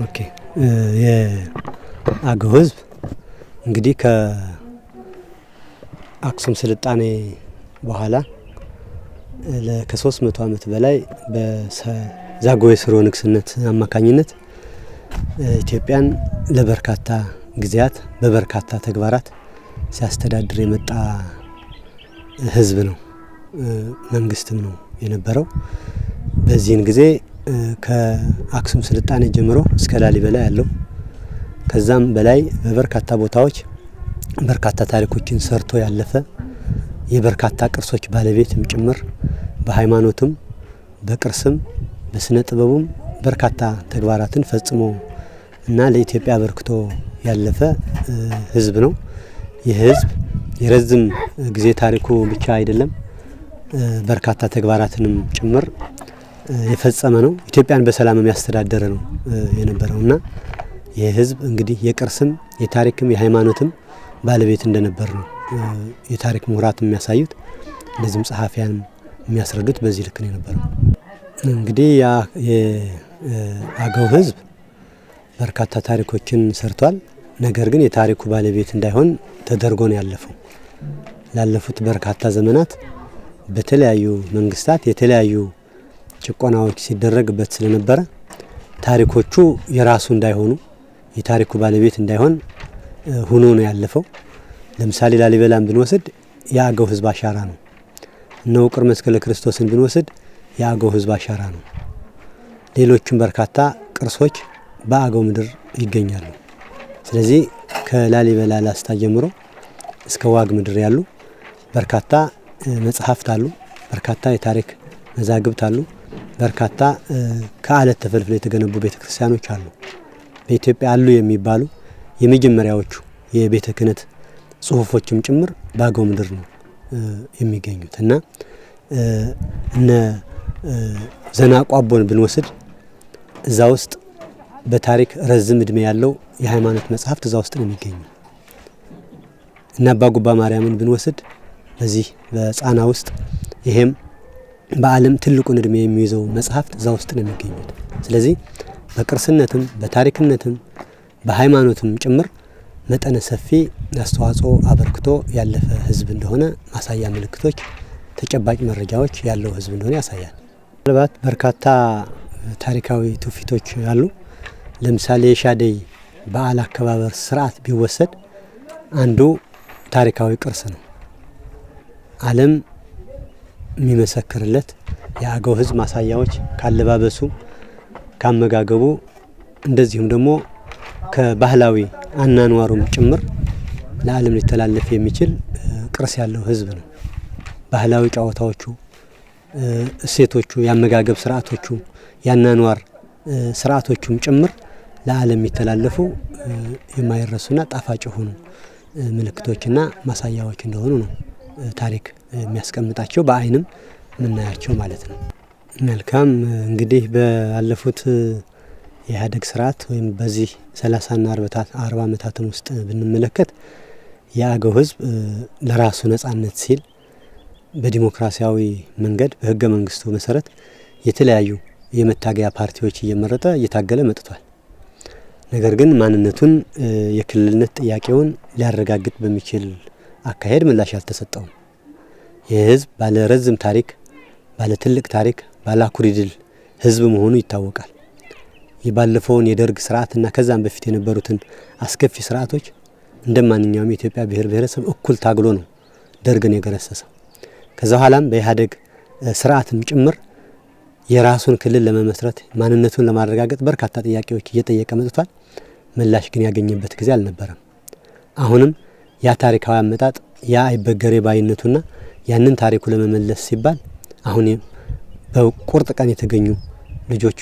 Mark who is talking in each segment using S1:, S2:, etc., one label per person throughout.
S1: ኦኬ የአገው ህዝብ እንግዲህ ከአክሱም ስልጣኔ በኋላ ከ300 ዓመት በላይ በዛጉዌ ስርወ ንግስነት አማካኝነት ኢትዮጵያን ለበርካታ ጊዜያት በበርካታ ተግባራት ሲያስተዳድር የመጣ ህዝብ ነው፣ መንግስትም ነው የነበረው። በዚህን ጊዜ ከአክሱም ስልጣኔ ጀምሮ እስከ ላሊበላ ያለው ከዛም በላይ በበርካታ ቦታዎች በርካታ ታሪኮችን ሰርቶ ያለፈ የበርካታ ቅርሶች ባለቤትም ጭምር በሃይማኖትም በቅርስም በስነ ጥበቡም በርካታ ተግባራትን ፈጽሞ እና ለኢትዮጵያ አበርክቶ ያለፈ ህዝብ ነው። ይህ ህዝብ የረጅም ጊዜ ታሪኩ ብቻ አይደለም፣ በርካታ ተግባራትንም ጭምር የፈጸመ ነው። ኢትዮጵያን በሰላም የሚያስተዳድር ነው የነበረውና ይህ ህዝብ እንግዲህ የቅርስም የታሪክም የሃይማኖትም ባለቤት እንደነበር ነው የታሪክ ምሁራት የሚያሳዩት፣ ለዚህም ጸሐፊያን የሚያስረዱት በዚህ ልክ ነው የነበረው። እንግዲህ የአገው ህዝብ በርካታ ታሪኮችን ሰርቷል። ነገር ግን የታሪኩ ባለቤት እንዳይሆን ተደርጎ ነው ያለፈው። ላለፉት በርካታ ዘመናት በተለያዩ መንግስታት የተለያዩ ጭቆናዎች ሲደረግበት ስለነበረ ታሪኮቹ የራሱ እንዳይሆኑ የታሪኩ ባለቤት እንዳይሆን ሆኖ ነው ያለፈው። ለምሳሌ ላሊበላን ብንወስድ የአገው ህዝብ አሻራ ነው። እነ ውቅር መስቀለ ክርስቶስን ብንወስድ የአገው ህዝብ አሻራ ነው። ሌሎችም በርካታ ቅርሶች በአገው ምድር ይገኛሉ። ስለዚህ ከላሊበላ ላስታ ጀምሮ እስከ ዋግ ምድር ያሉ በርካታ መጽሐፍት አሉ፣ በርካታ የታሪክ መዛግብት አሉ፣ በርካታ ከአለት ተፈልፍለው የተገነቡ ቤተክርስቲያኖች አሉ። በኢትዮጵያ አሉ የሚባሉ የመጀመሪያዎቹ የቤተ ክህነት ጽሁፎችም ጭምር በአገው ምድር ነው የሚገኙት እና እነ ዘናቋቦን ብንወስድ እዛ ውስጥ በታሪክ ረዝም እድሜ ያለው የሃይማኖት መጽሐፍት እዛ ውስጥ ነው የሚገኙ። እና አባ ጉባ ማርያምን ብንወስድ በዚህ በጻና ውስጥ ይሄም በዓለም ትልቁን እድሜ የሚይዘው መጽሐፍት እዛ ውስጥ ነው የሚገኙት። ስለዚህ በቅርስነትም በታሪክነትም በሃይማኖትም ጭምር መጠነ ሰፊ አስተዋጽኦ አበርክቶ ያለፈ ህዝብ እንደሆነ ማሳያ ምልክቶች፣ ተጨባጭ መረጃዎች ያለው ህዝብ እንደሆነ ያሳያል። ምናልባት በርካታ ታሪካዊ ትውፊቶች አሉ። ለምሳሌ የሻደይ በዓል አከባበር ስርዓት ቢወሰድ አንዱ ታሪካዊ ቅርስ ነው። ዓለም የሚመሰክርለት የአገው ህዝብ ማሳያዎች ካለባበሱ፣ ካመጋገቡ እንደዚሁም ደግሞ ከባህላዊ አናኗሩም ጭምር ለዓለም ሊተላለፍ የሚችል ቅርስ ያለው ህዝብ ነው። ባህላዊ ጨዋታዎቹ፣ እሴቶቹ፣ ያመጋገብ ስርዓቶቹ፣ ያናኗር ስርዓቶቹም ጭምር ለዓለም የሚተላለፉ የማይረሱና ጣፋጭ የሆኑ ምልክቶችና ማሳያዎች እንደሆኑ ነው ታሪክ የሚያስቀምጣቸው፣ በአይንም የምናያቸው ማለት ነው። መልካም እንግዲህ ባለፉት የኢህአዴግ ስርዓት ወይም በዚህ 30ና 40 ዓመታትን ውስጥ ብንመለከት የአገው ህዝብ ለራሱ ነጻነት ሲል በዲሞክራሲያዊ መንገድ በህገ መንግስቱ መሰረት የተለያዩ የመታገያ ፓርቲዎች እየመረጠ እየታገለ መጥቷል። ነገር ግን ማንነቱን የክልልነት ጥያቄውን ሊያረጋግጥ በሚችል አካሄድ ምላሽ አልተሰጠውም። ይህ ህዝብ ባለ ረዝም ታሪክ፣ ባለ ትልቅ ታሪክ፣ ባለ አኩሪ ድል ህዝብ መሆኑ ይታወቃል። የባለፈውን የደርግ ስርዓትና ከዛም በፊት የነበሩትን አስከፊ ስርዓቶች እንደማንኛውም የኢትዮጵያ ብሔር ብሔረሰብ እኩል ታግሎ ነው ደርግን የገረሰሰው። ከዛ ኋላም በኢህአዴግ ስርዓትም ጭምር የራሱን ክልል ለመመስረት ማንነቱን ለማረጋገጥ በርካታ ጥያቄዎች እየጠየቀ መጥቷል። ምላሽ ግን ያገኘበት ጊዜ አልነበረም። አሁንም ያ ታሪካዊ አመጣጥ ያ አይበገሬ ባይነቱና ያንን ታሪኩ ለመመለስ ሲባል አሁን በቁርጥ ቀን የተገኙ ልጆቹ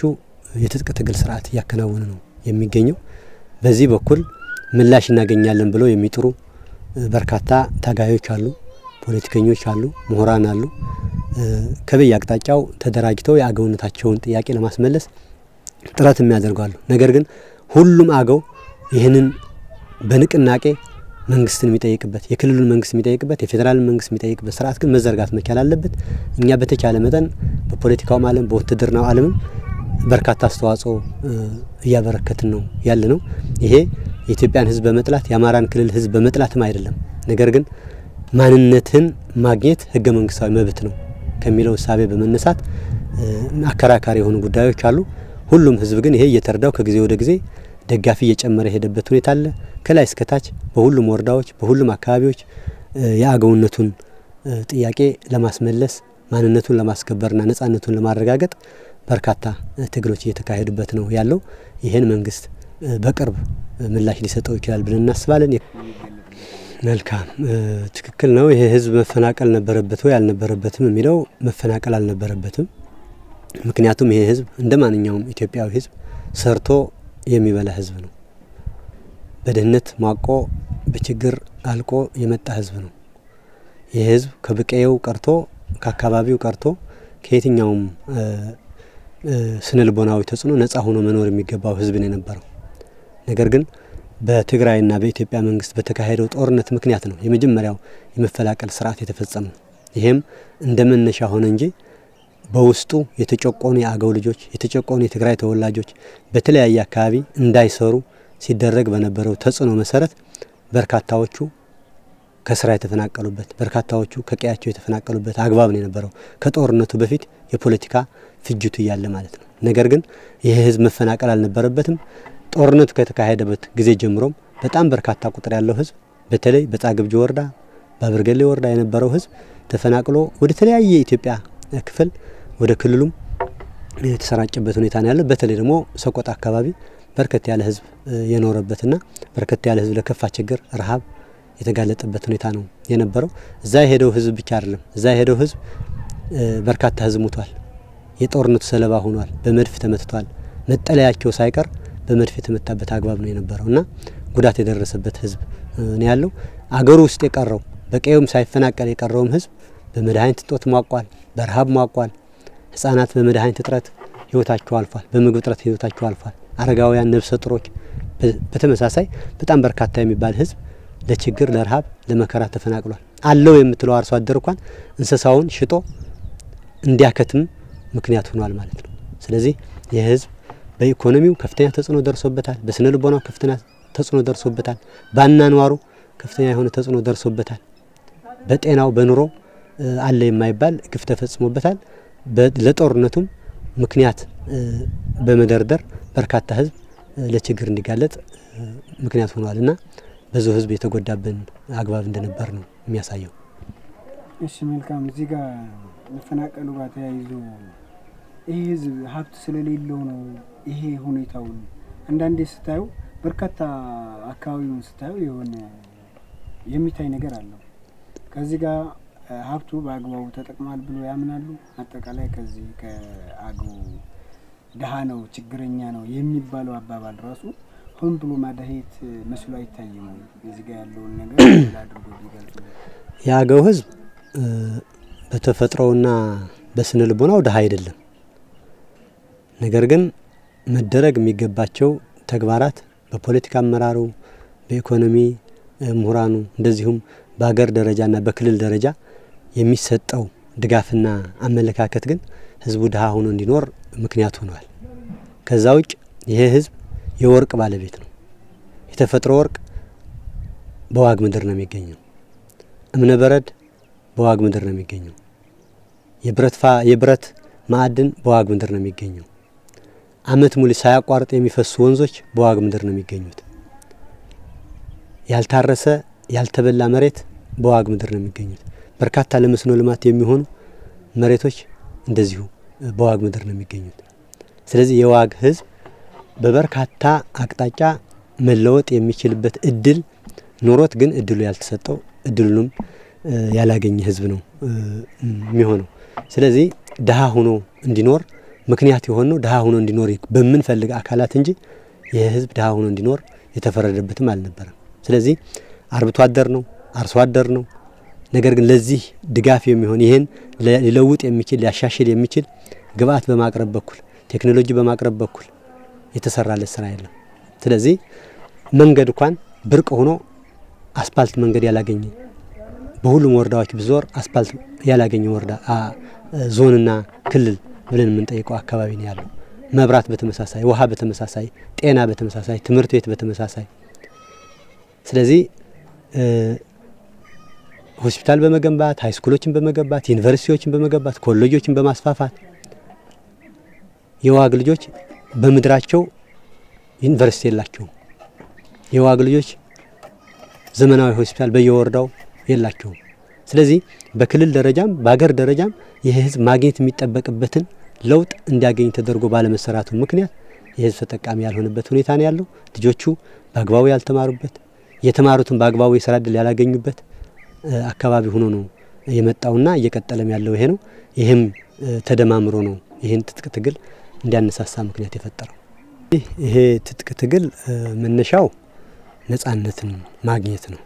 S1: የትጥቅ ትግል ስርዓት እያከናወኑ ነው የሚገኘው። በዚህ በኩል ምላሽ እናገኛለን ብለው የሚጥሩ በርካታ ታጋዮች አሉ፣ ፖለቲከኞች አሉ፣ ምሁራን አሉ። ከበየአቅጣጫው ተደራጅተው የአገውነታቸውን ጥያቄ ለማስመለስ ጥረት የሚያደርጋሉ። ነገር ግን ሁሉም አገው ይህንን በንቅናቄ መንግስትን የሚጠይቅበት የክልሉን መንግስት የሚጠይቅበት የፌዴራል መንግስት የሚጠይቅበት ስርዓት ግን መዘርጋት መቻል አለበት። እኛ በተቻለ መጠን በፖለቲካው ዓለም በውትድርናው ዓለም በርካታ አስተዋጽኦ እያበረከትን ነው ያለ ነው። ይሄ የኢትዮጵያን ህዝብ በመጥላት የአማራን ክልል ህዝብ በመጥላትም አይደለም። ነገር ግን ማንነትን ማግኘት ህገ መንግስታዊ መብት ነው ከሚለው እሳቤ በመነሳት አከራካሪ የሆኑ ጉዳዮች አሉ። ሁሉም ህዝብ ግን ይሄ እየተረዳው ከጊዜ ወደ ጊዜ ደጋፊ እየጨመረ የሄደበት ሁኔታ አለ። ከላይ እስከ ታች በሁሉም ወረዳዎች በሁሉም አካባቢዎች የአገውነቱን ጥያቄ ለማስመለስ ማንነቱን ለማስከበርና ነጻነቱን ለማረጋገጥ በርካታ ትግሎች እየተካሄዱበት ነው ያለው። ይሄን መንግስት በቅርብ ምላሽ ሊሰጠው ይችላል ብለን እናስባለን። መልካም ትክክል ነው። ይሄ ህዝብ መፈናቀል ነበረበት ወይ አልነበረበትም የሚለው መፈናቀል አልነበረበትም። ምክንያቱም ይሄ ህዝብ እንደ ማንኛውም ኢትዮጵያዊ ህዝብ ሰርቶ የሚበላ ህዝብ ነው። በድህነት ማቆ በችግር አልቆ የመጣ ህዝብ ነው። ይሄ ህዝብ ከብቀየው ቀርቶ ከአካባቢው ቀርቶ ከየትኛውም ስነልቦናዊ ተጽዕኖ ነጻ ሆኖ መኖር የሚገባው ህዝብ ነው የነበረው። ነገር ግን በትግራይና በኢትዮጵያ መንግስት በተካሄደው ጦርነት ምክንያት ነው የመጀመሪያው የመፈላቀል ስርዓት የተፈጸመው። ይሄም እንደመነሻ ሆነ እንጂ በውስጡ የተጨቆኑ የአገው ልጆች የተጨቆኑ የትግራይ ተወላጆች በተለያየ አካባቢ እንዳይሰሩ ሲደረግ በነበረው ተጽዕኖ መሰረት በርካታዎቹ ከስራ የተፈናቀሉበት በርካታዎቹ ከቀያቸው የተፈናቀሉበት አግባብ ነው የነበረው ከጦርነቱ በፊት የፖለቲካ ፍጅቱ እያለ ማለት ነው። ነገር ግን ይሄ ህዝብ መፈናቀል አልነበረበትም። ጦርነቱ ከተካሄደበት ጊዜ ጀምሮም በጣም በርካታ ቁጥር ያለው ህዝብ በተለይ በጻግብጂ ወረዳ በአበርገሌ ወረዳ የነበረው ህዝብ ተፈናቅሎ ወደ ተለያየ የኢትዮጵያ ክፍል ወደ ክልሉም የተሰራጨበት ሁኔታ ነው ያለው። በተለይ ደግሞ ሰቆጣ አካባቢ በርከት ያለ ህዝብ የኖረበትና በርከት ያለ ህዝብ ለከፋ ችግር ረሃብ የተጋለጠበት ሁኔታ ነው የነበረው። እዛ የሄደው ህዝብ ብቻ አይደለም። እዛ የሄደው ህዝብ በርካታ ህዝብ ሞቷል። የጦርነቱ ሰለባ ሆኗል። በመድፍ ተመትቷል። መጠለያቸው ሳይቀር በመድፍ የተመታበት አግባብ ነው የነበረውና ጉዳት የደረሰበት ህዝብ ነው ያለው። አገሩ ውስጥ የቀረው በቀየውም ሳይፈናቀል የቀረውም ህዝብ በመድኃኒት እጦት ሟቋል። በረሃብ ሟቋል። ህፃናት በመድኃኒት እጥረት ህይወታቸው አልፏል። በምግብ እጥረት ህይወታቸው አልፏል። አረጋውያን፣ ነፍሰ ጡሮች በተመሳሳይ በጣም በርካታ የሚባል ህዝብ ለችግር ለረሃብ ለመከራ ተፈናቅሏል። አለው የምትለው አርሶ አደር እንኳን እንስሳውን ሽጦ እንዲያከትም ምክንያት ሆኗል ማለት ነው። ስለዚህ ይህ ህዝብ በኢኮኖሚው ከፍተኛ ተጽዕኖ ደርሶበታል። በስነ ልቦናው ከፍተኛ ተጽዕኖ ደርሶበታል። በአኗኗሩ ከፍተኛ የሆነ ተጽዕኖ ደርሶበታል። በጤናው በኑሮ አለ የማይባል ግፍ ተፈጽሞበታል። ለጦርነቱም ምክንያት በመደርደር በርካታ ህዝብ ለችግር እንዲጋለጥ ምክንያት ሆኗልና ብዙ ህዝብ የተጎዳብን አግባብ እንደነበር ነው የሚያሳየው።
S2: እሺ መልካም። እዚህ ጋር መፈናቀሉ ጋር ተያይዞ ይህ ህዝብ ሀብት ስለሌለው ነው ይሄ ሁኔታውን አንዳንዴ ስታዩ በርካታ አካባቢውን ስታዩ የሆነ የሚታይ ነገር አለው። ከዚህ ጋር ሀብቱ በአግባቡ ተጠቅሟል ብሎ ያምናሉ? አጠቃላይ ከዚህ ከአገው ደሃ ነው ችግረኛ ነው የሚባለው አባባል ራሱ ሆን ብሎ ማዳሄት መስሎ አይታይም? እዚህ ጋር ያለውን ነገር አድርጎ ቢገልጹ።
S1: የአገው ህዝብ በተፈጥሮውና በስነ ልቦናው ደሃ አይደለም። ነገር ግን መደረግ የሚገባቸው ተግባራት በፖለቲካ አመራሩ፣ በኢኮኖሚ ምሁራኑ እንደዚሁም በሀገር ደረጃና በክልል ደረጃ የሚሰጠው ድጋፍና አመለካከት ግን ህዝቡ ደሃ ሆኖ እንዲኖር ምክንያት ሆኗል። ከዛ ውጭ ይሄ ህዝብ የወርቅ ባለቤት ነው። የተፈጥሮ ወርቅ በዋግ ምድር ነው የሚገኘው። እምነ በረድ በዋግ ምድር ነው የሚገኘው። የብረት ማዕድን በዋግ ምድር ነው የሚገኘው። አመት ሙሉ ሳያቋርጥ የሚፈሱ ወንዞች በዋግ ምድር ነው የሚገኙት። ያልታረሰ ያልተበላ መሬት በዋግ ምድር ነው የሚገኙት። በርካታ ለመስኖ ልማት የሚሆኑ መሬቶች እንደዚሁ በዋግ ምድር ነው የሚገኙት። ስለዚህ የዋግ ህዝብ በበርካታ አቅጣጫ መለወጥ የሚችልበት እድል ኖሮት ግን እድሉ ያልተሰጠው እድሉንም ያላገኘ ህዝብ ነው የሚሆነው። ስለዚህ ደሃ ሆኖ እንዲኖር ምክንያት የሆነው ደሃ ሆኖ እንዲኖር በምንፈልግ አካላት እንጂ ይህ ህዝብ ደሃ ሆኖ እንዲኖር የተፈረደበትም አልነበረም። ስለዚህ አርብቶ አደር ነው፣ አርሶ አደር ነው። ነገር ግን ለዚህ ድጋፍ የሚሆን ይሄን ሊለውጥ የሚችል ሊያሻሽል የሚችል ግብአት በማቅረብ በኩል ቴክኖሎጂ በማቅረብ በኩል የተሰራለት ስራ የለም። ስለዚህ መንገድ እንኳን ብርቅ ሆኖ አስፓልት መንገድ ያላገኘ በሁሉም ወረዳዎች ብዞር አስፓልት ያላገኘ ወረዳ ዞንና ክልል ብለን የምንጠይቀው አካባቢ ነው ያለው። መብራት በተመሳሳይ፣ ውሃ በተመሳሳይ፣ ጤና በተመሳሳይ፣ ትምህርት ቤት በተመሳሳይ። ስለዚህ ሆስፒታል በመገንባት ሃይስኩሎችን በመገንባት ዩኒቨርሲቲዎችን በመገንባት ኮሌጆችን በማስፋፋት የዋግ ልጆች በምድራቸው ዩኒቨርሲቲ የላቸውም። የዋግ ልጆች ዘመናዊ ሆስፒታል በየወረዳው የላቸውም። ስለዚህ በክልል ደረጃም በአገር ደረጃም ይህ ህዝብ ማግኘት የሚጠበቅበትን ለውጥ እንዲያገኝ ተደርጎ ባለመሰራቱ ምክንያት የህዝብ ተጠቃሚ ያልሆነበት ሁኔታ ነው ያለው። ልጆቹ በአግባቡ ያልተማሩበት፣ የተማሩትን በአግባቡ የስራ እድል ያላገኙበት አካባቢ ሆኖ ነው የመጣውና እየቀጠለም ያለው ይሄ ነው። ይህም ተደማምሮ ነው ይህን ትጥቅ ትግል እንዲያነሳሳ ምክንያት የፈጠረው። ይሄ ትጥቅ ትግል መነሻው ነጻነትን ማግኘት ነው።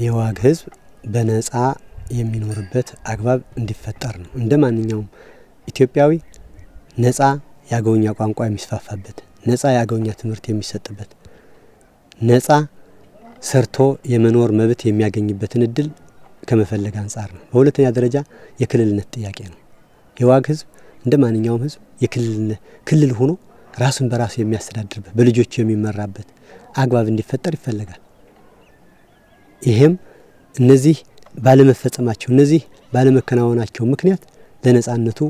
S1: የዋግ ህዝብ በነጻ የሚኖርበት አግባብ እንዲፈጠር ነው። እንደ ማንኛውም ኢትዮጵያዊ ነጻ የአገውኛ ቋንቋ የሚስፋፋበት፣ ነጻ የአገውኛ ትምህርት የሚሰጥበት፣ ነጻ ሰርቶ የመኖር መብት የሚያገኝበትን እድል ከመፈለግ አንጻር ነው። በሁለተኛ ደረጃ የክልልነት ጥያቄ ነው። የዋግ ህዝብ እንደ ማንኛውም ህዝብ ክልል ሆኖ ራሱን በራሱ የሚያስተዳድርበት፣ በልጆቹ የሚመራበት አግባብ እንዲፈጠር ይፈለጋል። ይሄም እነዚህ ባለመፈጸማቸው፣ እነዚህ ባለመከናወናቸው ምክንያት ለነጻነቱ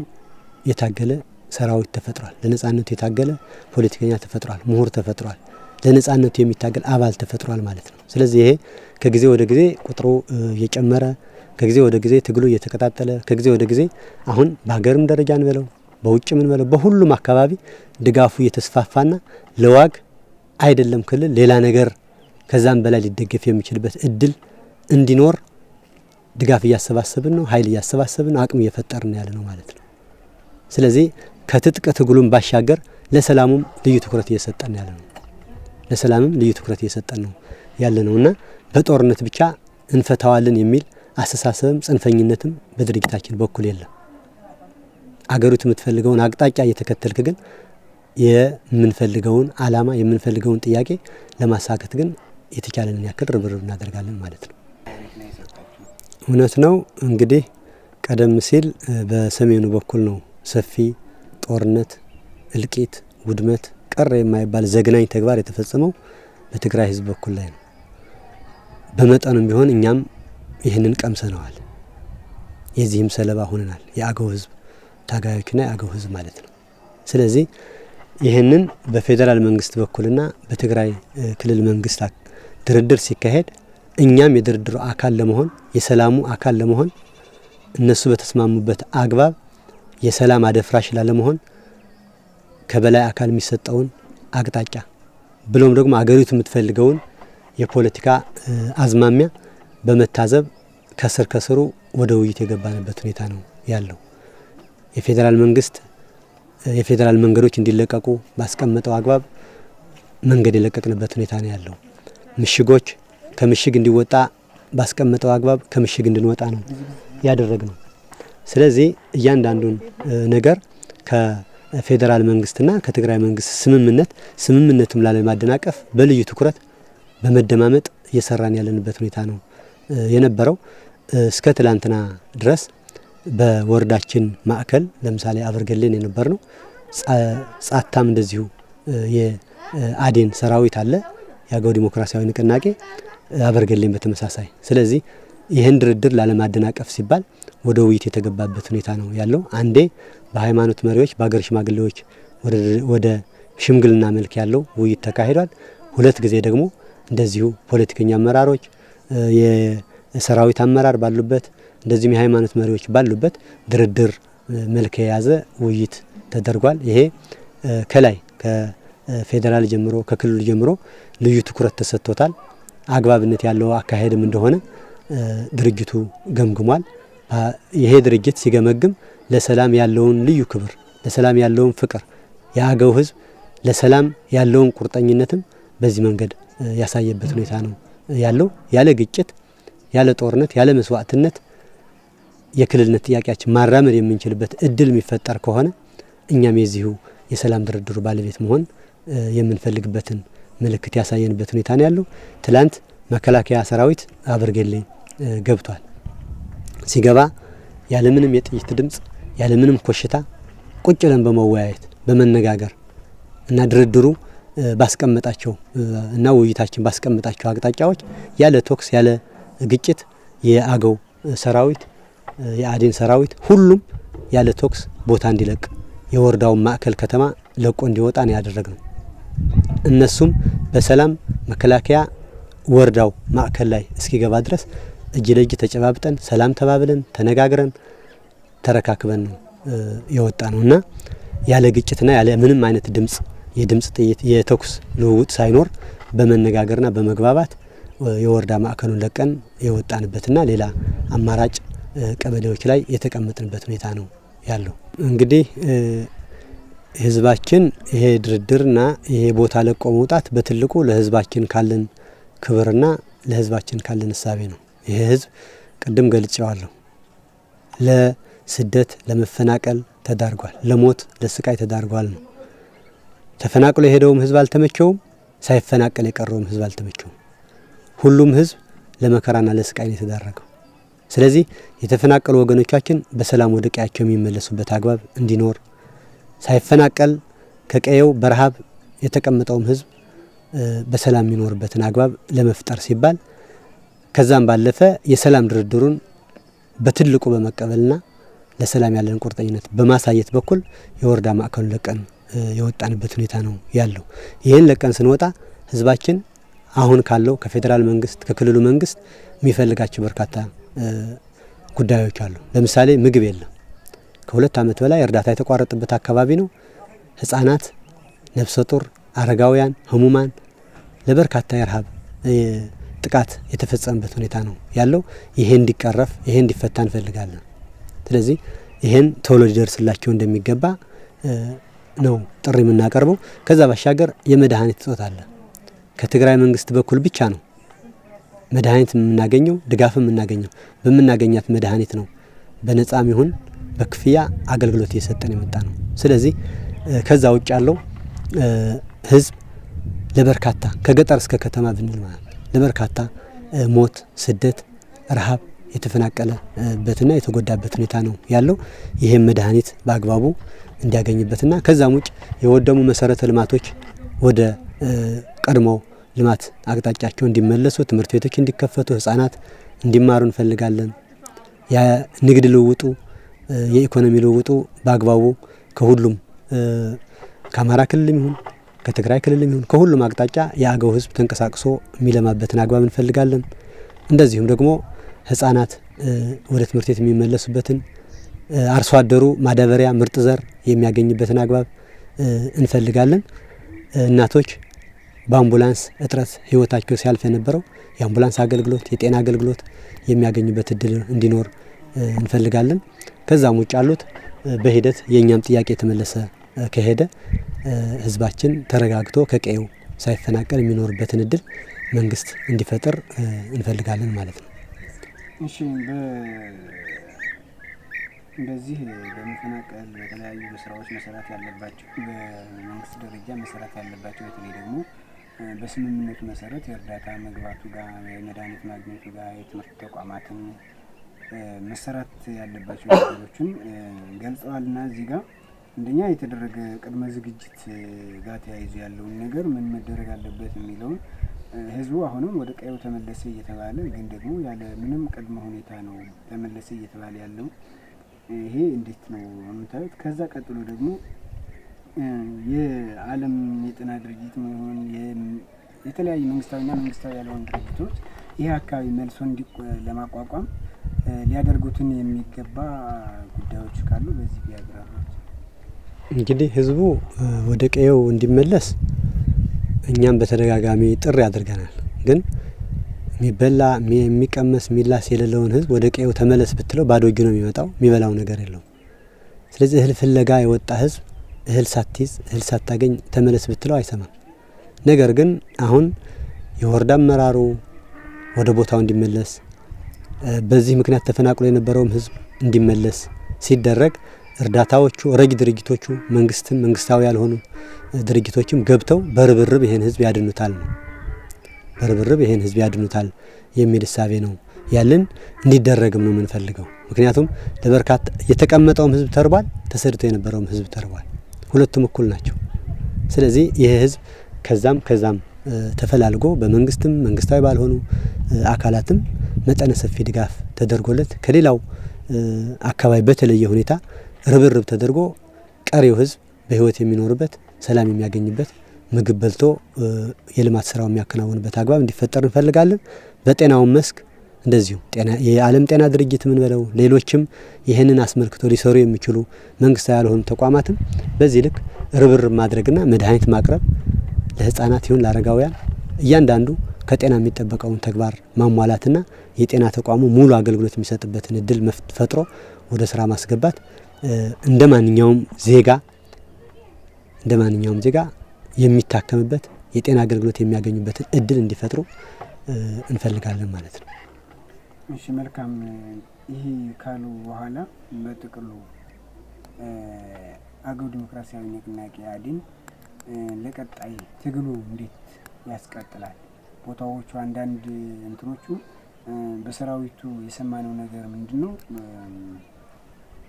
S1: የታገለ ሰራዊት ተፈጥሯል። ለነጻነቱ የታገለ ፖለቲከኛ ተፈጥሯል። ምሁር ተፈጥሯል። ለነጻነቱ የሚታገል አባል ተፈጥሯል ማለት ነው። ስለዚህ ይሄ ከጊዜ ወደ ጊዜ ቁጥሩ እየጨመረ፣ ከጊዜ ወደ ጊዜ ትግሉ እየተቀጣጠለ፣ ከጊዜ ወደ ጊዜ አሁን በሀገርም ደረጃ እንበለው በውጭም እንበለው በሁሉም አካባቢ ድጋፉ እየተስፋፋና ለዋግ አይደለም ክልል ሌላ ነገር ከዛም በላይ ሊደገፍ የሚችልበት እድል እንዲኖር ድጋፍ እያሰባሰብን ነው፣ ኃይል እያሰባሰብን ነው፣ አቅም እየፈጠርን ያለ ነው ማለት ነው። ስለዚህ ከትጥቅ ትግሉም ባሻገር ለሰላሙም ልዩ ትኩረት እየሰጠን ያለ ነው። ለሰላምም ልዩ ትኩረት እየሰጠን ነው ያለ ነውና በጦርነት ብቻ እንፈታዋለን የሚል አስተሳሰብም ጽንፈኝነትም በድርጅታችን በኩል የለም። አገሪቱ የምትፈልገውን አቅጣጫ እየተከተልክ ግን የምንፈልገውን አላማ የምንፈልገውን ጥያቄ ለማሳካት ግን የተቻለንን ያክል ርብርብ እናደርጋለን ማለት ነው። እውነት ነው። እንግዲህ ቀደም ሲል በሰሜኑ በኩል ነው ሰፊ ጦርነት፣ እልቂት፣ ውድመት፣ ቀረ የማይባል ዘግናኝ ተግባር የተፈጸመው በትግራይ ህዝብ በኩል ላይ ነው። በመጠኑም ቢሆን እኛም ይህንን ቀምሰነዋል። የዚህም ሰለባ ሆነናል። የአገው ህዝብ ታጋዮችና የአገው ህዝብ ማለት ነው። ስለዚህ ይህንን በፌዴራል መንግስት በኩልና በትግራይ ክልል መንግስት ድርድር ሲካሄድ እኛም የድርድሩ አካል ለመሆን የሰላሙ አካል ለመሆን እነሱ በተስማሙበት አግባብ የሰላም አደፍራሽ ላለመሆን ከበላይ አካል የሚሰጠውን አቅጣጫ ብሎም ደግሞ አገሪቱ የምትፈልገውን የፖለቲካ አዝማሚያ በመታዘብ ከስር ከስሩ ወደ ውይይት የገባንበት ሁኔታ ነው ያለው። የፌዴራል መንግስት የፌዴራል መንገዶች እንዲለቀቁ ባስቀመጠው አግባብ መንገድ የለቀቅንበት ሁኔታ ነው ያለው። ምሽጎች ከምሽግ እንዲወጣ ባስቀመጠው አግባብ ከምሽግ እንድንወጣ ነው ያደረግነው። ስለዚህ እያንዳንዱን ነገር ከፌዴራል መንግስትና ከትግራይ መንግስት ስምምነቱም ላለማደናቀፍ በልዩ ትኩረት በመደማመጥ እየሰራን ያለንበት ሁኔታ ነው የነበረው። እስከ ትላንትና ድረስ በወረዳችን ማዕከል ለምሳሌ አበርገሌን የነበር ነው። ጻታም እንደዚሁ የአዴን ሰራዊት አለ፣ የአገው ዲሞክራሲያዊ ንቅናቄ አበርገሌን በተመሳሳይ። ስለዚህ ይህን ድርድር ላለማደናቀፍ ሲባል ወደ ውይይት የተገባበት ሁኔታ ነው ያለው። አንዴ በሃይማኖት መሪዎች በአገር ሽማግሌዎች ወደ ሽምግልና መልክ ያለው ውይይት ተካሂዷል። ሁለት ጊዜ ደግሞ እንደዚሁ ፖለቲከኛ አመራሮች የሰራዊት አመራር ባሉበት እንደዚሁም የሃይማኖት መሪዎች ባሉበት ድርድር መልክ የያዘ ውይይት ተደርጓል። ይሄ ከላይ ከፌዴራል ጀምሮ ከክልሉ ጀምሮ ልዩ ትኩረት ተሰጥቶታል። አግባብነት ያለው አካሄድም እንደሆነ ድርጅቱ ገምግሟል። ይሄ ድርጅት ሲገመግም ለሰላም ያለውን ልዩ ክብር፣ ለሰላም ያለውን ፍቅር፣ የአገው ህዝብ ለሰላም ያለውን ቁርጠኝነትም በዚህ መንገድ ያሳየበት ሁኔታ ነው ያለው። ያለ ግጭት፣ ያለ ጦርነት፣ ያለ መስዋዕትነት የክልልነት ጥያቄያችን ማራመድ የምንችልበት እድል የሚፈጠር ከሆነ እኛም የዚሁ የሰላም ድርድሩ ባለቤት መሆን የምንፈልግበትን ምልክት ያሳየንበት ሁኔታ ነው ያለው። ትላንት መከላከያ ሰራዊት አበርገሌ ገብቷል። ሲገባ ያለምንም የጥይት ድምጽ ያለምንም ኮሽታ ቁጭ ብለን በመወያየት በመነጋገር እና ድርድሩ ባስቀመጣቸው እና ውይይታችን ባስቀመጣቸው አቅጣጫዎች ያለ ቶክስ ያለ ግጭት የአገው ሰራዊት የአዴን ሰራዊት ሁሉም ያለ ቶክስ ቦታ እንዲለቅ የወረዳውን ማዕከል ከተማ ለቆ እንዲወጣ ነው ያደረግነው። እነሱም በሰላም መከላከያ ወረዳው ማዕከል ላይ እስኪገባ ድረስ እጅ ለእጅ ተጨባብጠን ሰላም ተባብለን ተነጋግረን ተረካክበን ነው የወጣ ነውና ያለ ግጭትና ያለ ምንም አይነት የድምጽ ጥይት የተኩስ ልውውጥ ሳይኖር በመነጋገርና በመግባባት የወረዳ ማዕከሉን ለቀን የወጣንበትና ሌላ አማራጭ ቀበሌዎች ላይ የተቀመጥንበት ሁኔታ ነው ያለው። እንግዲህ ህዝባችን ይሄ ድርድርና ይሄ ቦታ ለቆ መውጣት በትልቁ ለህዝባችን ካለን ክብርና ለህዝባችን ካለን እሳቤ ነው። ይሄ ህዝብ ቅድም ገልጬዋለሁ፣ ለስደት ለመፈናቀል ተዳርጓል፣ ለሞት ለስቃይ ተዳርጓል ነው። ተፈናቅሎ የሄደውም ህዝብ አልተመቸውም፣ ሳይፈናቀል የቀረውም ህዝብ አልተመቸውም። ሁሉም ህዝብ ለመከራና ለስቃይ ነው የተዳረገው። ስለዚህ የተፈናቀሉ ወገኖቻችን በሰላም ወደ ቀያቸው የሚመለሱበት አግባብ እንዲኖር ሳይፈናቀል ከቀየው በረሃብ የተቀመጠውም ህዝብ በሰላም የሚኖርበትን አግባብ ለመፍጠር ሲባል ከዛም ባለፈ የሰላም ድርድሩን በትልቁ በመቀበልና ለሰላም ያለን ቁርጠኝነት በማሳየት በኩል የወረዳ ማዕከሉን ለቀን የወጣንበት ሁኔታ ነው ያለው። ይህን ለቀን ስንወጣ ህዝባችን አሁን ካለው ከፌዴራል መንግስት ከክልሉ መንግስት የሚፈልጋቸው በርካታ ጉዳዮች አሉ። ለምሳሌ ምግብ የለም። ከ2 ዓመት በላይ እርዳታ የተቋረጠበት አካባቢ ነው። ህፃናት፣ ነፍሰ ጡር፣ አረጋውያን፣ ህሙማን ለበርካታ የረሃብ ጥቃት የተፈጸመበት ሁኔታ ነው ያለው። ይሄ እንዲቀረፍ ይሄ እንዲፈታ እንፈልጋለን። ስለዚህ ይሄን ቶሎ ሊደርስላቸው እንደሚገባ ነው ጥሪ የምናቀርበው። ከዛ ባሻገር የመድኃኒት እጦት አለ። ከትግራይ መንግስት በኩል ብቻ ነው መድኃኒት የምናገኘው፣ ድጋፍ የምናገኘው። በምናገኛት መድኃኒት ነው በነጻም ይሁን በክፍያ አገልግሎት እየሰጠን የመጣ ነው። ስለዚህ ከዛ ውጭ ያለው ህዝብ ለበርካታ ከገጠር እስከ ከተማ ብንል ማለት ለበርካታ ሞት፣ ስደት፣ ረሃብ የተፈናቀለበትና የተጎዳበት ሁኔታ ነው ያለው። ይሄም መድኃኒት በአግባቡ እንዲያገኝበትና ከዛም ውጭ የወደሙ መሰረተ ልማቶች ወደ ቀድሞ ልማት አቅጣጫቸው እንዲመለሱ፣ ትምህርት ቤቶች እንዲከፈቱ፣ ህፃናት እንዲማሩ እንፈልጋለን። የንግድ ልውውጡ የኢኮኖሚ ልውውጡ በአግባቡ ከሁሉም ከአማራ ክልልም ይሁን ከትግራይ ክልልም ይሁን ከሁሉም አቅጣጫ የአገው ህዝብ ተንቀሳቅሶ የሚለማበትን አግባብ እንፈልጋለን። እንደዚሁም ደግሞ ህፃናት ወደ ትምህርት ቤት የሚመለሱበትን አርሶ አደሩ ማዳበሪያ ምርጥ ዘር የሚያገኝበትን አግባብ እንፈልጋለን። እናቶች በአምቡላንስ እጥረት ህይወታቸው ሲያልፍ የነበረው የአምቡላንስ አገልግሎት የጤና አገልግሎት የሚያገኙበት እድል እንዲኖር እንፈልጋለን። ከዛም ውጭ ያሉት በሂደት የኛም ጥያቄ የተመለሰ ከሄደ ህዝባችን ተረጋግቶ ከቀየው ሳይፈናቀል የሚኖርበትን እድል መንግስት እንዲፈጥር እንፈልጋለን ማለት ነው።
S2: እሺ፣ እንደዚህ በመፈናቀል በተለያዩ ስራዎች መሰራት ያለባቸው በመንግስት ደረጃ መሰራት ያለባቸው በተለይ ደግሞ በስምምነቱ መሰረት የእርዳታ መግባቱ ጋር የመድኃኒት ማግኘቱ ጋር የትምህርት ተቋማትን መሰራት ያለባቸው ነገሮችን ገልጸዋልና እዚህ ጋር እንደኛ የተደረገ ቅድመ ዝግጅት ጋር ተያይዞ ያለውን ነገር ምን መደረግ አለበት የሚለውን ህዝቡ አሁንም ወደ ቀየው ተመለሰ እየተባለ ግን ደግሞ ያለ ምንም ቅድመ ሁኔታ ነው ተመለሰ እየተባለ ያለው። ይሄ እንዴት ነው የምታዩት? ከዛ ቀጥሎ ደግሞ የዓለም የጤና ድርጅት መሆን የተለያዩ መንግስታዊና መንግስታዊ ያልሆኑ ድርጅቶች ይህ አካባቢ መልሶ ለማቋቋም ሊያደርጉትን የሚገባ ጉዳዮች ካሉ በዚህ ቢያብራሩ።
S1: እንግዲህ ህዝቡ ወደ ቀየው እንዲመለስ እኛም በተደጋጋሚ ጥሪ አድርገናል። ግን የሚበላ የሚቀመስ የሚላስ የሌለውን ህዝብ ወደ ቀየው ተመለስ ብትለው ባዶ እጁ ነው የሚመጣው፣ የሚበላው ነገር የለውም። ስለዚህ እህል ፍለጋ የወጣ ህዝብ እህል ሳትይዝ እህል ሳታገኝ ተመለስ ብትለው አይሰማም። ነገር ግን አሁን የወረዳ አመራሩ ወደ ቦታው እንዲመለስ በዚህ ምክንያት ተፈናቅሎ የነበረውም ህዝብ እንዲመለስ ሲደረግ እርዳታዎቹ ረጅ ድርጅቶቹ መንግስትም መንግስታዊ ያልሆኑ ድርጅቶችም ገብተው በርብርብ ይሄን ህዝብ ያድኑታል ነው። በርብርብ ይሄን ህዝብ ያድኑታል የሚል እሳቤ ነው ያለን። እንዲደረግም ነው የምንፈልገው። ምክንያቱም ለበርካታ የተቀመጠውም ህዝብ ተርቧል፣ ተሰድቶ የነበረውም ህዝብ ተርቧል። ሁለቱም እኩል ናቸው። ስለዚህ ይሄ ህዝብ ከዛም ተፈላልጎ በመንግስትም መንግስታዊ ባልሆኑ አካላትም መጠነ ሰፊ ድጋፍ ተደርጎለት ከሌላው አካባቢ በተለየ ሁኔታ ርብርብ ተደርጎ ቀሪው ህዝብ በህይወት የሚኖርበት ሰላም የሚያገኝበት ምግብ በልቶ የልማት ስራው የሚያከናውንበት አግባብ እንዲፈጠር እንፈልጋለን። በጤናው መስክ እንደዚሁ የዓለም ጤና ድርጅት ምን በለው ሌሎችም ይህንን አስመልክቶ ሊሰሩ የሚችሉ መንግስታዊ ያልሆኑ ተቋማትም በዚህ ልክ ርብርብ ማድረግና መድኃኒት ማቅረብ ለህፃናት ይሁን ለአረጋውያን እያንዳንዱ ከጤና የሚጠበቀውን ተግባር ማሟላትና የጤና ተቋሙ ሙሉ አገልግሎት የሚሰጥበትን እድል ፈጥሮ ወደ ስራ ማስገባት እንደ ማንኛውም ዜጋ የሚታከምበት የጤና አገልግሎት የሚያገኙበትን እድል እንዲፈጥሩ እንፈልጋለን ማለት ነው።
S2: እሺ መልካም። ይሄ ካሉ በኋላ በጥቅሉ አገው ዲሞክራሲያዊ ንቅናቄ አዲን ለቀጣይ ትግሉ እንዴት ያስቀጥላል? ቦታዎቹ አንዳንድ እንትኖቹ በሰራዊቱ የሰማነው ነገር ምንድነው?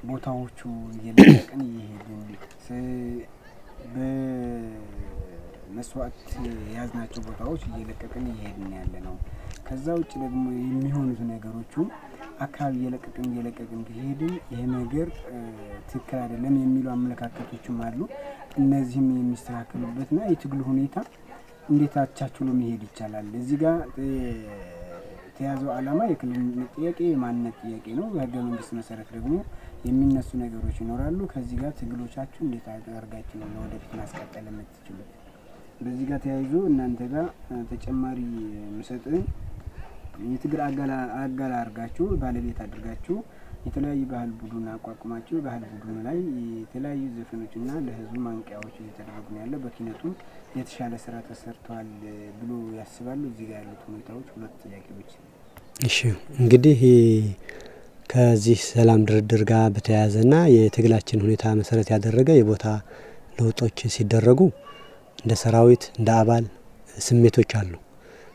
S2: ቦታዎቹ እየለቀቅን እየሄድን በመስዋዕት የያዝናቸው ቦታዎች እየለቀቅን እየሄድን ያለ ነው። ከዛ ውጭ ደግሞ የሚሆኑት ነገሮቹ አካባቢ እየለቀቅን ከሄድን ይሄ ነገር ትክክል አይደለም የሚሉ አመለካከቶችም አሉ። እነዚህም የሚስተካከሉበትና የትግሉ ሁኔታ እንዴት አቻችሎ መሄድ ይቻላል? እዚህ ጋር የተያዘው ዓላማ የክልልነት ጥያቄ የማንነት ጥያቄ ነው። በህገ መንግስት መሰረት ደግሞ የሚነሱ ነገሮች ይኖራሉ። ከዚህ ጋር ትግሎቻችሁ እንዴት አድርጋችሁ ነው ወደፊት ማስቀጠል የምትችሉት? በዚህ ጋር ተያይዞ እናንተ ጋር ተጨማሪ መሰጠን የትግል አጋላ አድርጋችሁ ባለቤት አድርጋችሁ የተለያዩ ባህል ቡድን አቋቁማችሁ ባህል ቡድኑ ላይ የተለያዩ ዘፈኖችና ለህዝቡ ማንቂያዎች እየተደረጉ ነው ያለው። በኪነቱም የተሻለ ስራ ተሰርተዋል ብሎ ያስባሉ? እዚህ ጋር ያሉት ሁኔታዎች ሁለት ጥያቄዎች።
S1: እሺ እንግዲህ ከዚህ ሰላም ድርድር ጋር በተያያዘና የትግላችን ሁኔታ መሰረት ያደረገ የቦታ ለውጦች ሲደረጉ እንደ ሰራዊት እንደ አባል ስሜቶች አሉ።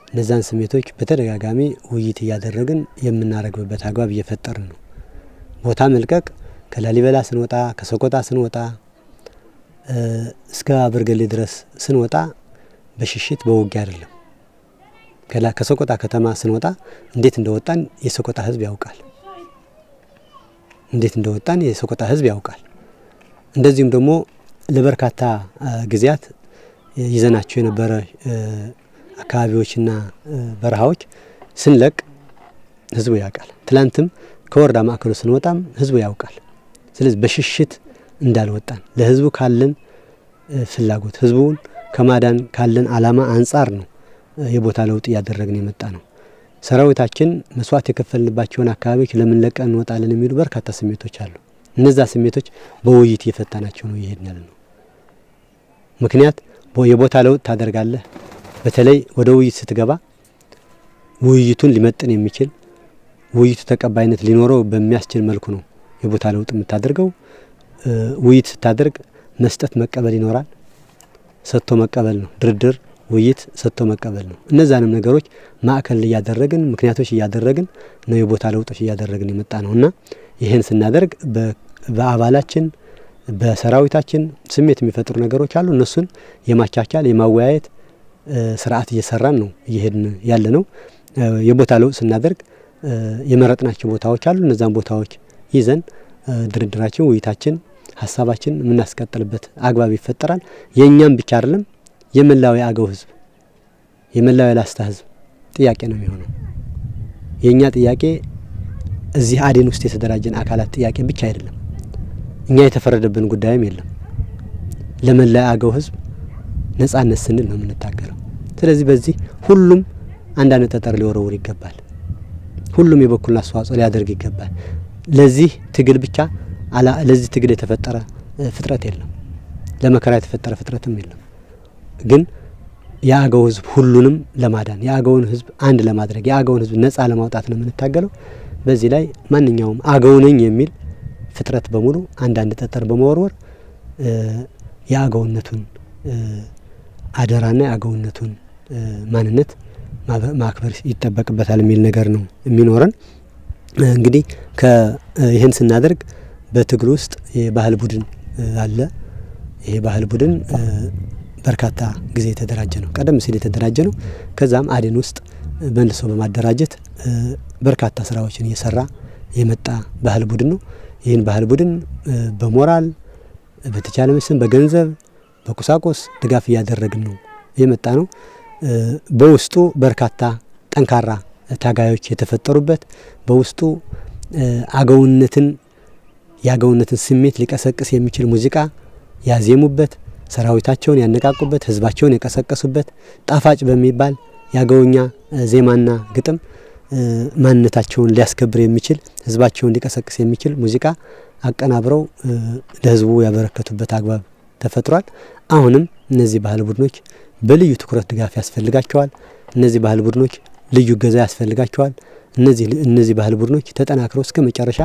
S1: እነዛን ስሜቶች በተደጋጋሚ ውይይት እያደረግን የምናረግበት አግባብ እየፈጠርን ነው። ቦታ መልቀቅ ከላሊበላ ስንወጣ ከሰቆጣ ስንወጣ እስከ አበርገሌ ድረስ ስንወጣ በሽሽት በውጊያ አይደለም። ከሰቆጣ ከተማ ስንወጣ እንዴት እንደወጣን የሰቆጣ ህዝብ ያውቃል። እንደዚሁም ደግሞ ለበርካታ ጊዜያት ይዘናቸው የነበረ አካባቢዎችና በረሃዎች ስንለቅ ህዝቡ ያውቃል። ትላንትም ከወረዳ ማዕከሉ ስንወጣም ህዝቡ ያውቃል። ስለዚህ በሽሽት እንዳልወጣን ለህዝቡ ካለን ፍላጎት ህዝቡን ከማዳን ካለን ዓላማ አንጻር ነው የቦታ ለውጥ እያደረግን የመጣ ነው። ሰራዊታችን መስዋዕት የከፈልንባቸውን አካባቢዎች ለምን ለቀን እንወጣለን የሚሉ በርካታ ስሜቶች አሉ። እነዛ ስሜቶች በውይይት እየፈታናቸው ነው እየሄድን ያለ ነው። ምክንያት የቦታ ለውጥ ታደርጋለህ። በተለይ ወደ ውይይት ስትገባ ውይይቱን ሊመጥን የሚችል ውይይቱ ተቀባይነት ሊኖረው በሚያስችል መልኩ ነው የቦታ ለውጥ የምታደርገው። ውይይት ስታደርግ መስጠት መቀበል ይኖራል። ሰጥቶ መቀበል ነው ድርድር፣ ውይይት ሰጥቶ መቀበል ነው። እነዛንም ነገሮች ማዕከል እያደረግን ምክንያቶች እያደረግን ነው የቦታ ለውጦች እያደረግን የመጣ ነውና ይህን ስናደርግ በአባላችን በሰራዊታችን ስሜት የሚፈጥሩ ነገሮች አሉ። እነሱን የማቻቻል የማወያየት ስርዓት እየሰራን ነው እየሄድን ያለ ነው። የቦታ ለውጥ ስናደርግ የመረጥናቸው ቦታዎች አሉ። እነዛን ቦታዎች ይዘን ድርድራችን፣ ውይይታችን፣ ሀሳባችን የምናስቀጥልበት አግባብ ይፈጠራል። የእኛም ብቻ አይደለም የመላው የአገው ህዝብ የመላው የላስታ ህዝብ ጥያቄ ነው የሚሆነው። የእኛ ጥያቄ እዚህ አዴን ውስጥ የተደራጀን አካላት ጥያቄ ብቻ አይደለም። እኛ የተፈረደብን ጉዳይም የለም። ለመላው የአገው ህዝብ ነጻነት ስንል ነው የምንታገለው። ስለዚህ በዚህ ሁሉም አንዳንድ ጠጠር ሊወረውር ይገባል። ሁሉም የበኩሉን አስተዋጽኦ ሊያደርግ ይገባል። ለዚህ ትግል ብቻ ለዚህ ትግል የተፈጠረ ፍጥረት የለም። ለመከራ የተፈጠረ ፍጥረትም የለም። ግን የአገው ህዝብ ሁሉንም ለማዳን የአገውን ህዝብ አንድ ለማድረግ የአገውን ህዝብ ነጻ ለማውጣት ነው የምንታገለው። በዚህ ላይ ማንኛውም አገው ነኝ የሚል ፍጥረት በሙሉ አንዳንድ ጠጠር በመወርወር የአገውነቱን አደራና የአገውነቱን ማንነት ማክበር ይጠበቅበታል የሚል ነገር ነው የሚኖረን። እንግዲህ ይህን ስናደርግ በትግል ውስጥ የባህል ቡድን አለ። ይሄ ባህል ቡድን በርካታ ጊዜ የተደራጀ ነው፣ ቀደም ሲል የተደራጀ ነው። ከዛም አዴን ውስጥ መልሶ በማደራጀት በርካታ ስራዎችን እየሰራ የመጣ ባህል ቡድን ነው። ይህን ባህል ቡድን በሞራል በተቻለ መጠን በገንዘብ በቁሳቁስ ድጋፍ እያደረግን ነው የመጣ ነው። በውስጡ በርካታ ጠንካራ ታጋዮች የተፈጠሩበት፣ በውስጡ የአገውነትን ስሜት ሊቀሰቅስ የሚችል ሙዚቃ ያዜሙበት፣ ሰራዊታቸውን ያነቃቁበት፣ ህዝባቸውን የቀሰቀሱበት፣ ጣፋጭ በሚባል የአገውኛ ዜማና ግጥም ማንነታቸውን ሊያስከብር የሚችል ህዝባቸውን ሊቀሰቅስ የሚችል ሙዚቃ አቀናብረው ለህዝቡ ያበረከቱበት አግባብ ተፈጥሯል። አሁንም እነዚህ ባህል ቡድኖች በልዩ ትኩረት ድጋፍ ያስፈልጋቸዋል። እነዚህ ባህል ቡድኖች ልዩ ገዛ ያስፈልጋቸዋል። እነዚህ ባህል ቡድኖች ተጠናክረው እስከ መጨረሻ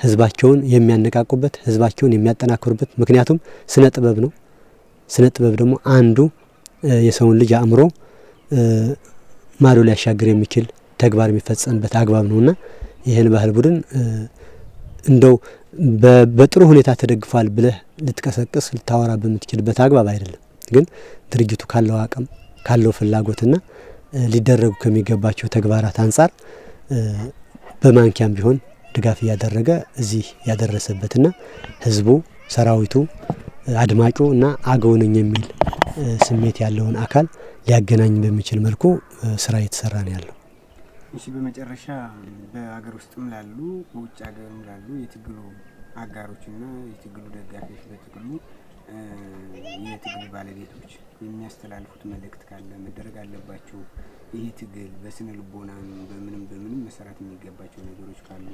S1: ህዝባቸውን የሚያነቃቁበት፣ ህዝባቸውን የሚያጠናክሩበት። ምክንያቱም ስነ ጥበብ ነው። ስነ ጥበብ ደግሞ አንዱ የሰውን ልጅ አእምሮ ማዶ ሊያሻገር የሚችል ተግባር የሚፈጸምበት አግባብ ነውና ይህን ባህል ቡድን እንደው በጥሩ ሁኔታ ተደግፏል ብለህ ልትቀሰቅስ ልታወራ በምትችልበት አግባብ አይደለም። ግን ድርጅቱ ካለው አቅም ካለው ፍላጎትና ሊደረጉ ከሚገባቸው ተግባራት አንጻር በማንኪያም ቢሆን ድጋፍ እያደረገ እዚህ ያደረሰበትና ህዝቡ፣ ሰራዊቱ፣ አድማጩ እና አገው ነኝ የሚል ስሜት ያለውን አካል ሊያገናኝ በሚችል መልኩ ስራ እየተሰራ ነው ያለው።
S2: እሺ፣ በመጨረሻ በአገር ውስጥም ላሉ በውጭ ሀገርም ላሉ የትግሉ አጋሮችና የትግሉ ደጋፊዎች፣ በትግሉ የትግሉ ባለቤቶች የሚያስተላልፉት መልእክት ካለ መደረግ አለባቸው፣ ይህ ትግል በስነ ልቦናም በምንም መሰራት የሚገባቸው ነገሮች ካሉ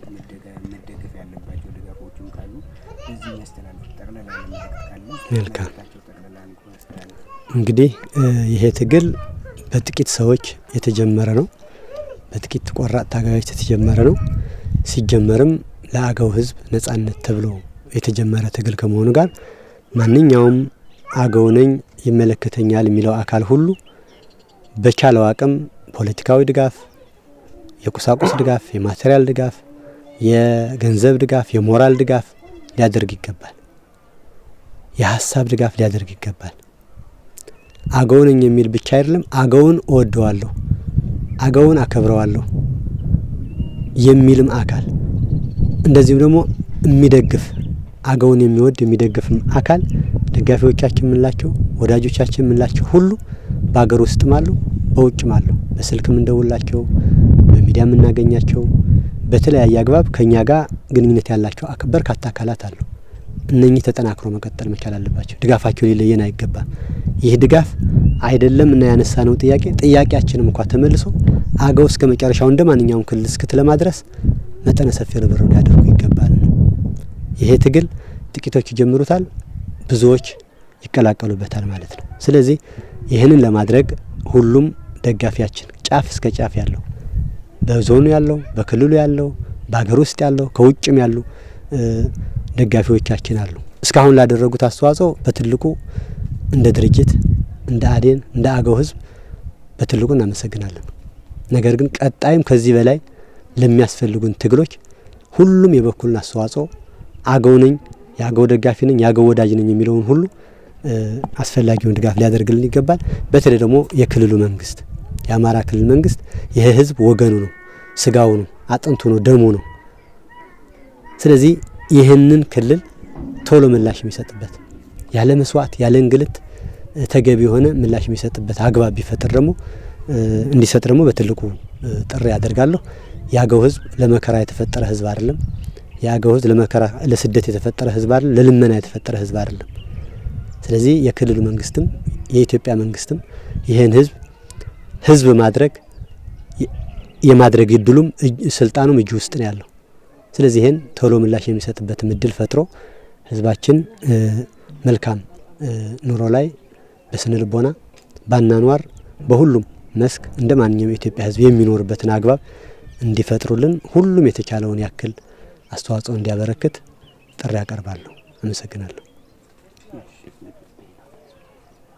S2: መደገፍ ያለባቸው ድጋፎችም ካሉ እዚህ የሚያስተላልፉት ጠቅላላ መልእክት ካለ
S1: መልካም። እንግዲህ ይሄ ትግል በጥቂት ሰዎች የተጀመረ ነው። በጥቂት ቆራጥ ታጋዮች የተጀመረ ነው። ሲጀመርም ለአገው ህዝብ ነጻነት ተብሎ የተጀመረ ትግል ከመሆኑ ጋር ማንኛውም አገው ነኝ ይመለከተኛል የሚለው አካል ሁሉ በቻለው አቅም ፖለቲካዊ ድጋፍ፣ የቁሳቁስ ድጋፍ፣ የማቴሪያል ድጋፍ፣ የገንዘብ ድጋፍ፣ የሞራል ድጋፍ ሊያደርግ ይገባል። የሀሳብ ድጋፍ ሊያደርግ ይገባል። አገው ነኝ የሚል ብቻ አይደለም፣ አገውን እወደዋለሁ፣ አገውን አከብረዋለሁ የሚልም አካል እንደዚህም ደግሞ የሚደግፍ አገውን የሚወድ የሚደግፍም አካል ደጋፊዎቻችን የምንላቸው ወዳጆቻችን የምንላቸው ሁሉ በአገር ውስጥም አሉ በውጭም አሉ። በስልክም እንደውላቸው በሚዲያ የምናገኛቸው በተለያየ አግባብ ከኛ ጋር ግንኙነት ያላቸው በርካታ አካላት አሉ። እነኚህ ተጠናክሮ መቀጠል መቻል አለባቸው። ድጋፋቸው ሊለየን አይገባም። ይህ ድጋፍ አይደለም እና ያነሳ ነው ጥያቄያችንም እንኳን ተመልሶ አገው እስከ መጨረሻው እንደ ማንኛውም ክልል እስክትለ ማድረስ መጠነ ሰፊ ርብርብ ሊያደርጉ ይገባል። ይሄ ትግል ጥቂቶች ይጀምሩታል፣ ብዙዎች ይቀላቀሉበታል ማለት ነው። ስለዚህ ይህንን ለማድረግ ሁሉም ደጋፊያችን ጫፍ እስከ ጫፍ ያለው በዞኑ ያለው በክልሉ ያለው በአገር ውስጥ ያለው ከውጭም ያሉ ደጋፊዎቻችን አሉ። እስካሁን ላደረጉት አስተዋጽኦ በትልቁ እንደ ድርጅት እንደ አዴን እንደ አገው ህዝብ በትልቁ እናመሰግናለን። ነገር ግን ቀጣይም ከዚህ በላይ ለሚያስፈልጉን ትግሎች ሁሉም የበኩልን አስተዋጽኦ አገው ነኝ፣ የአገው ደጋፊ ነኝ፣ የአገው ወዳጅ ነኝ የሚለውን ሁሉ አስፈላጊውን ድጋፍ ሊያደርግልን ይገባል። በተለይ ደግሞ የክልሉ መንግስት፣ የአማራ ክልል መንግስት ይህ ህዝብ ወገኑ ነው፣ ስጋው ነው፣ አጥንቱ ነው፣ ደሙ ነው። ስለዚህ ይህንን ክልል ቶሎ ምላሽ የሚሰጥበት ያለ መስዋዕት ያለ እንግልት ተገቢ የሆነ ምላሽ የሚሰጥበት አግባብ ቢፈጥር ደግሞ እንዲሰጥ ደግሞ በትልቁ ጥሪ ያደርጋለሁ። የአገው ህዝብ ለመከራ የተፈጠረ ህዝብ አይደለም። የአገው ህዝብ ለመከራ ለስደት የተፈጠረ ህዝብ አይደለም። ለልመና የተፈጠረ ህዝብ አይደለም። ስለዚህ የክልሉ መንግስትም የኢትዮጵያ መንግስትም ይህን ህዝብ ማድረግ የማድረግ እድሉም ስልጣኑም እጁ ውስጥ ነው ያለው። ስለዚህ ይህን ቶሎ ምላሽ የሚሰጥበት እድል ፈጥሮ ህዝባችን መልካም ኑሮ ላይ በስነ ልቦና ባናኗር በሁሉም መስክ እንደ ማንኛውም የኢትዮጵያ ህዝብ የሚኖርበትን አግባብ እንዲፈጥሩልን ሁሉም የተቻለውን ያክል አስተዋጽኦ እንዲያበረክት ጥሪ ያቀርባለሁ። አመሰግናለሁ።